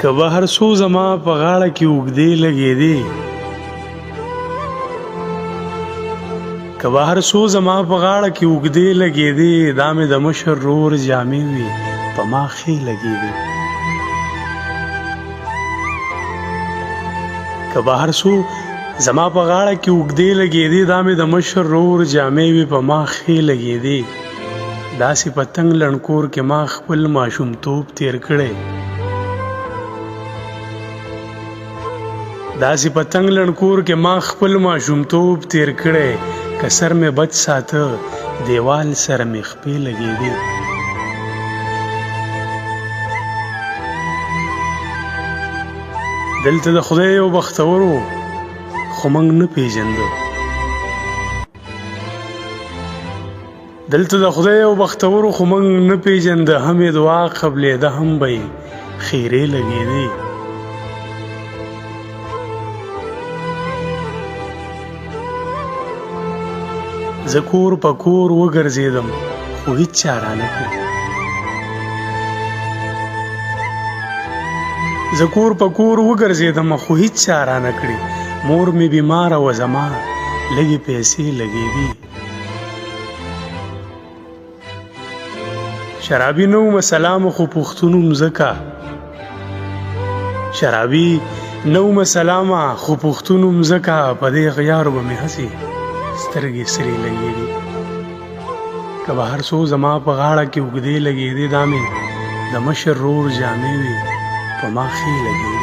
که بهر څو زما په غاړه کې اوږدې لګېدې که بهر څو زما په غاړه کې اوږدې لګېدې دا مې د مشر رور جامې وي په ما ښې لګېدې که بهر څو زما په غاړه کې اوږدې لګېدې دا مې د مشر رور جامې وي په ما ښې لګېدې داسې په تنګ لنډکور کې ما خپل ماشومتوب تیر کړی داسې په تنګ لنډکور کې ما خپل ماشومتوب تیر کړی که سر مې بچ ساته دیوال سره مې خپې لګېدې دلته د خدای یو بختورو خو موږ نه پېژنده دلته د خدای یو بختورو خو موږ نه پېژنده هم یې دعا قبلېده هم به یې خیرې لګېدې زه کور په کور وګرځېدم خو هېڅ چا رانه کړې زه کور په کور وګرځېدم خو هېڅ چا رانه کړې مور مې بیماره وه زما لږې پیسې لګېدې شرابي نه وم سلام خو پښتون وم ځکه شرابي نه وم سلامه خو پښتون وم ځکه په دې غیارو به مې هسې سترګې سرې لګېدې که به هر څو زما په غاړه کې اوږدې لګېدې دا مې د مشر رور جامې وي په ما ښې لګېدې